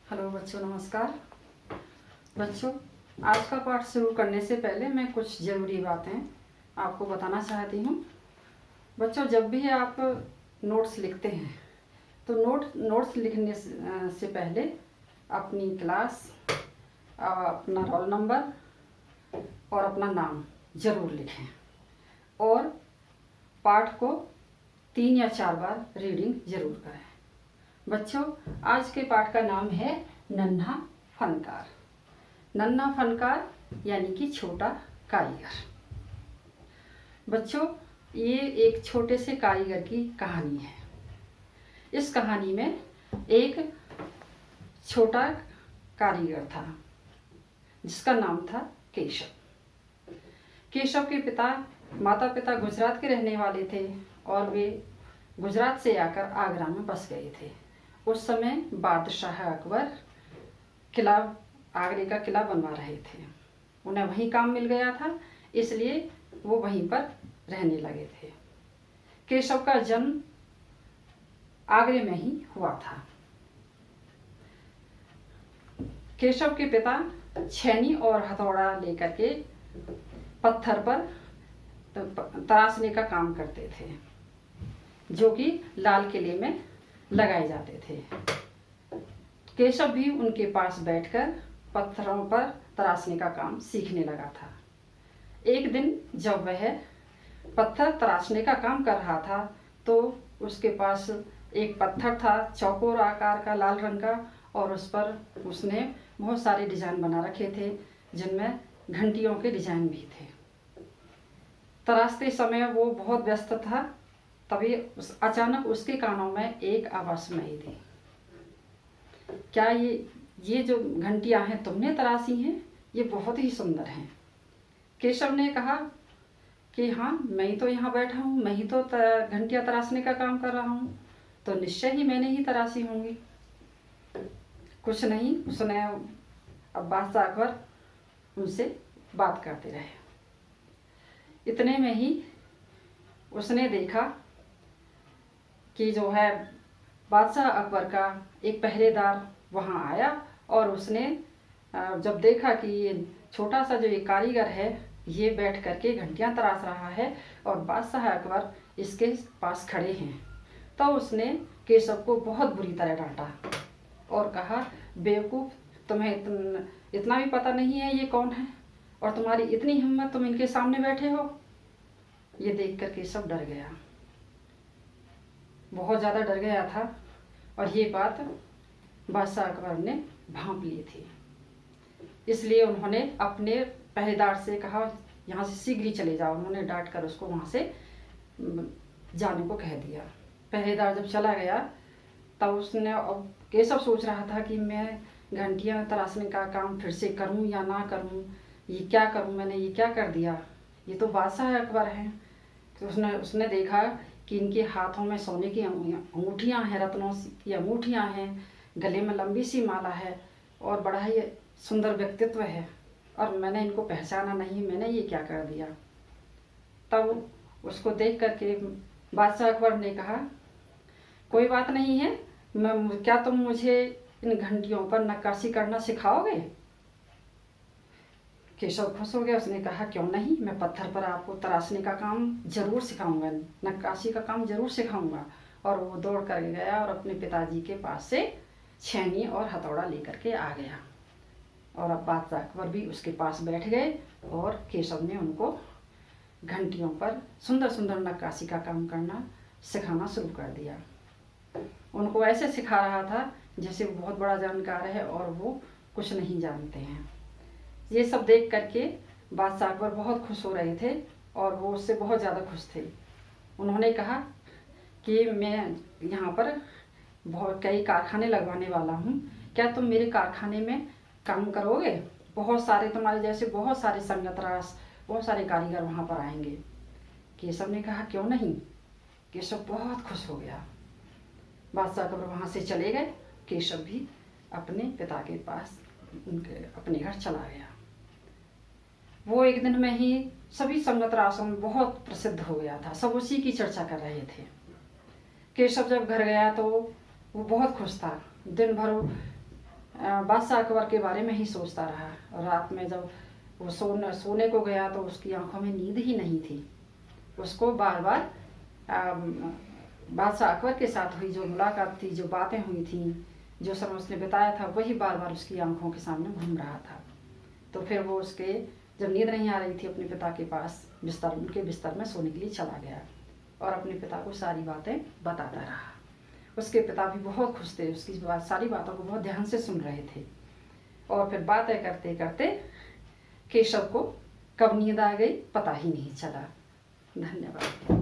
Hello बच्चों, नमस्कार। बच्चों, आज का पाठ शुरू करने से पहले मैं कुछ ज़रूरी बातें आपको बताना चाहती हूँ। बच्चों, जब भी आप नोट्स लिखते हैं तो नोट्स लिखने से पहले अपनी क्लास, अपना रोल नंबर और अपना नाम ज़रूर लिखें और पाठ को 3 या 4 बार रीडिंग ज़रूर करें। बच्चों, आज के पाठ का नाम है नन्हा फनकार। नन्हा फनकार यानी कि छोटा कारीगर। बच्चों, ये एक छोटे से कारीगर की कहानी है। इस कहानी में एक छोटा कारीगर था जिसका नाम था केशव। केशव के माता पिता गुजरात के रहने वाले थे और वे गुजरात से आकर आगरा में बस गए थे। उस समय बादशाह अकबर आगरे का किला बनवा रहे थे। उन्हें वहीं काम मिल गया था, इसलिए वो वहीं पर रहने लगे थे। केशव का जन्म आगरे में ही हुआ था। केशव के पिता छेनी और हथौड़ा लेकर के पत्थर पर तराशने का काम करते थे, जो कि लाल किले में लगाए जाते थे। केशव भी उनके पास बैठकर पत्थरों पर तराशने का काम सीखने लगा था। एक दिन जब वह पत्थर तराशने का काम कर रहा था तो उसके पास एक पत्थर था, चौकोर आकार का, लाल रंग का, और उस पर उसने बहुत सारे डिजाइन बना रखे थे, जिनमें घंटियों के डिजाइन भी थे। तराशते समय वो बहुत व्यस्त था। तभी अचानक उसके कानों में एक आवाज़ सुनाई दी। क्या ये जो घंटियां हैं तुमने तराशी हैं? ये बहुत ही सुंदर हैं। केशव ने कहा कि हाँ, मैं ही तो यहाँ बैठा हूँ, मैं ही तो घंटियां तराशने का काम कर रहा हूँ, तो निश्चय ही मैंने ही तराशी होंगी। कुछ नहीं, उसने अब बादशाह अकबर उनसे बात करते रहे। इतने में ही उसने देखा कि जो है बादशाह अकबर का एक पहरेदार वहाँ आया, और उसने जब देखा कि ये छोटा सा जो ये कारीगर है ये बैठ करके घंटियां तराश रहा है और बादशाह अकबर इसके पास खड़े हैं, तो उसने केशव को बहुत बुरी तरह डांटा और कहा, बेवकूफ़, तुम्हें इतना भी पता नहीं है ये कौन है, और तुम्हारी इतनी हिम्मत, तुम इनके सामने बैठे हो। ये देख कर केशव डर गया, बहुत ज़्यादा डर गया था, और ये बात बादशाह अकबर ने भांप ली थी। इसलिए उन्होंने अपने पहरेदार से कहा, यहाँ से शीघ्र ही चले जाओ। उन्होंने डांट कर उसको वहाँ से जाने को कह दिया। पहरेदार जब चला गया तब उसने, अब केशव सोच रहा था कि मैं घंटियाँ तराशने का काम फिर से करूँ या ना करूँ, ये क्या करूँ, मैंने ये क्या कर दिया, ये तो बादशाह अकबर हैं। तो उसने देखा कि इनके हाथों में सोने की अंगूठियाँ हैं, रत्नों की अंगूठियाँ हैं, गले में लंबी सी माला है और बड़ा ही सुंदर व्यक्तित्व है, और मैंने इनको पहचाना नहीं, मैंने ये क्या कर दिया। तब उसको देख करके बादशाह अकबर ने कहा, कोई बात नहीं है, क्या तुम मुझे इन घंटियों पर नक्काशी करना सिखाओगे? केशव खुश हो गया। उसने कहा, क्यों नहीं, मैं पत्थर पर आपको तराशने का काम जरूर सिखाऊंगा, नक्काशी का काम जरूर सिखाऊंगा। और वो दौड़ कर गया और अपने पिताजी के पास से छेनी और हथौड़ा लेकर के आ गया, और अब बादशाह अकबर भी उसके पास बैठ गए और केशव ने उनको घंटियों पर सुंदर सुंदर नक्काशी का काम करना सिखाना शुरू कर दिया। उनको ऐसे सिखा रहा था जैसे वो बहुत बड़ा जानकार है और वो कुछ नहीं जानते हैं। ये सब देख करके बादशाह अकबर बहुत खुश हो रहे थे और वो उससे बहुत ज़्यादा खुश थे। उन्होंने कहा कि मैं यहाँ पर बहुत कई कारखाने लगवाने वाला हूँ, क्या तुम मेरे कारखाने में काम करोगे? बहुत सारे तुम्हारे जैसे बहुत सारे संगतरास, बहुत सारे कारीगर वहाँ पर आएंगे। केशव ने कहा, क्यों नहीं। केशव बहुत खुश हो गया। बादशाह अकबर वहाँ से चले गए। केशव भी अपने पिता के पास अपने घर चला गया। वो एक दिन में ही सभी संगतरासों में बहुत प्रसिद्ध हो गया था, सब उसी की चर्चा कर रहे थे। केशव जब घर गया तो वो बहुत खुश था। दिन भर बादशाह अकबर के बारे में ही सोचता रहा। और रात में जब वो सोने को गया तो उसकी आंखों में नींद ही नहीं थी। उसको बार बार बादशाह अकबर के साथ हुई जो मुलाकात थी, जो बातें हुई थी, जो समय उसने बताया था, वही बार बार उसकी आंखों के सामने घूम रहा था। तो फिर वो उसके जब नींद नहीं आ रही थी अपने पिता के पास उनके बिस्तर में सोने के लिए चला गया और अपने पिता को सारी बातें बताता रहा। उसके पिता भी बहुत खुश थे, उसकी सारी बातों को बहुत ध्यान से सुन रहे थे। और फिर बातें करते करते केशव को कब नींद आ गई पता ही नहीं चला। धन्यवाद।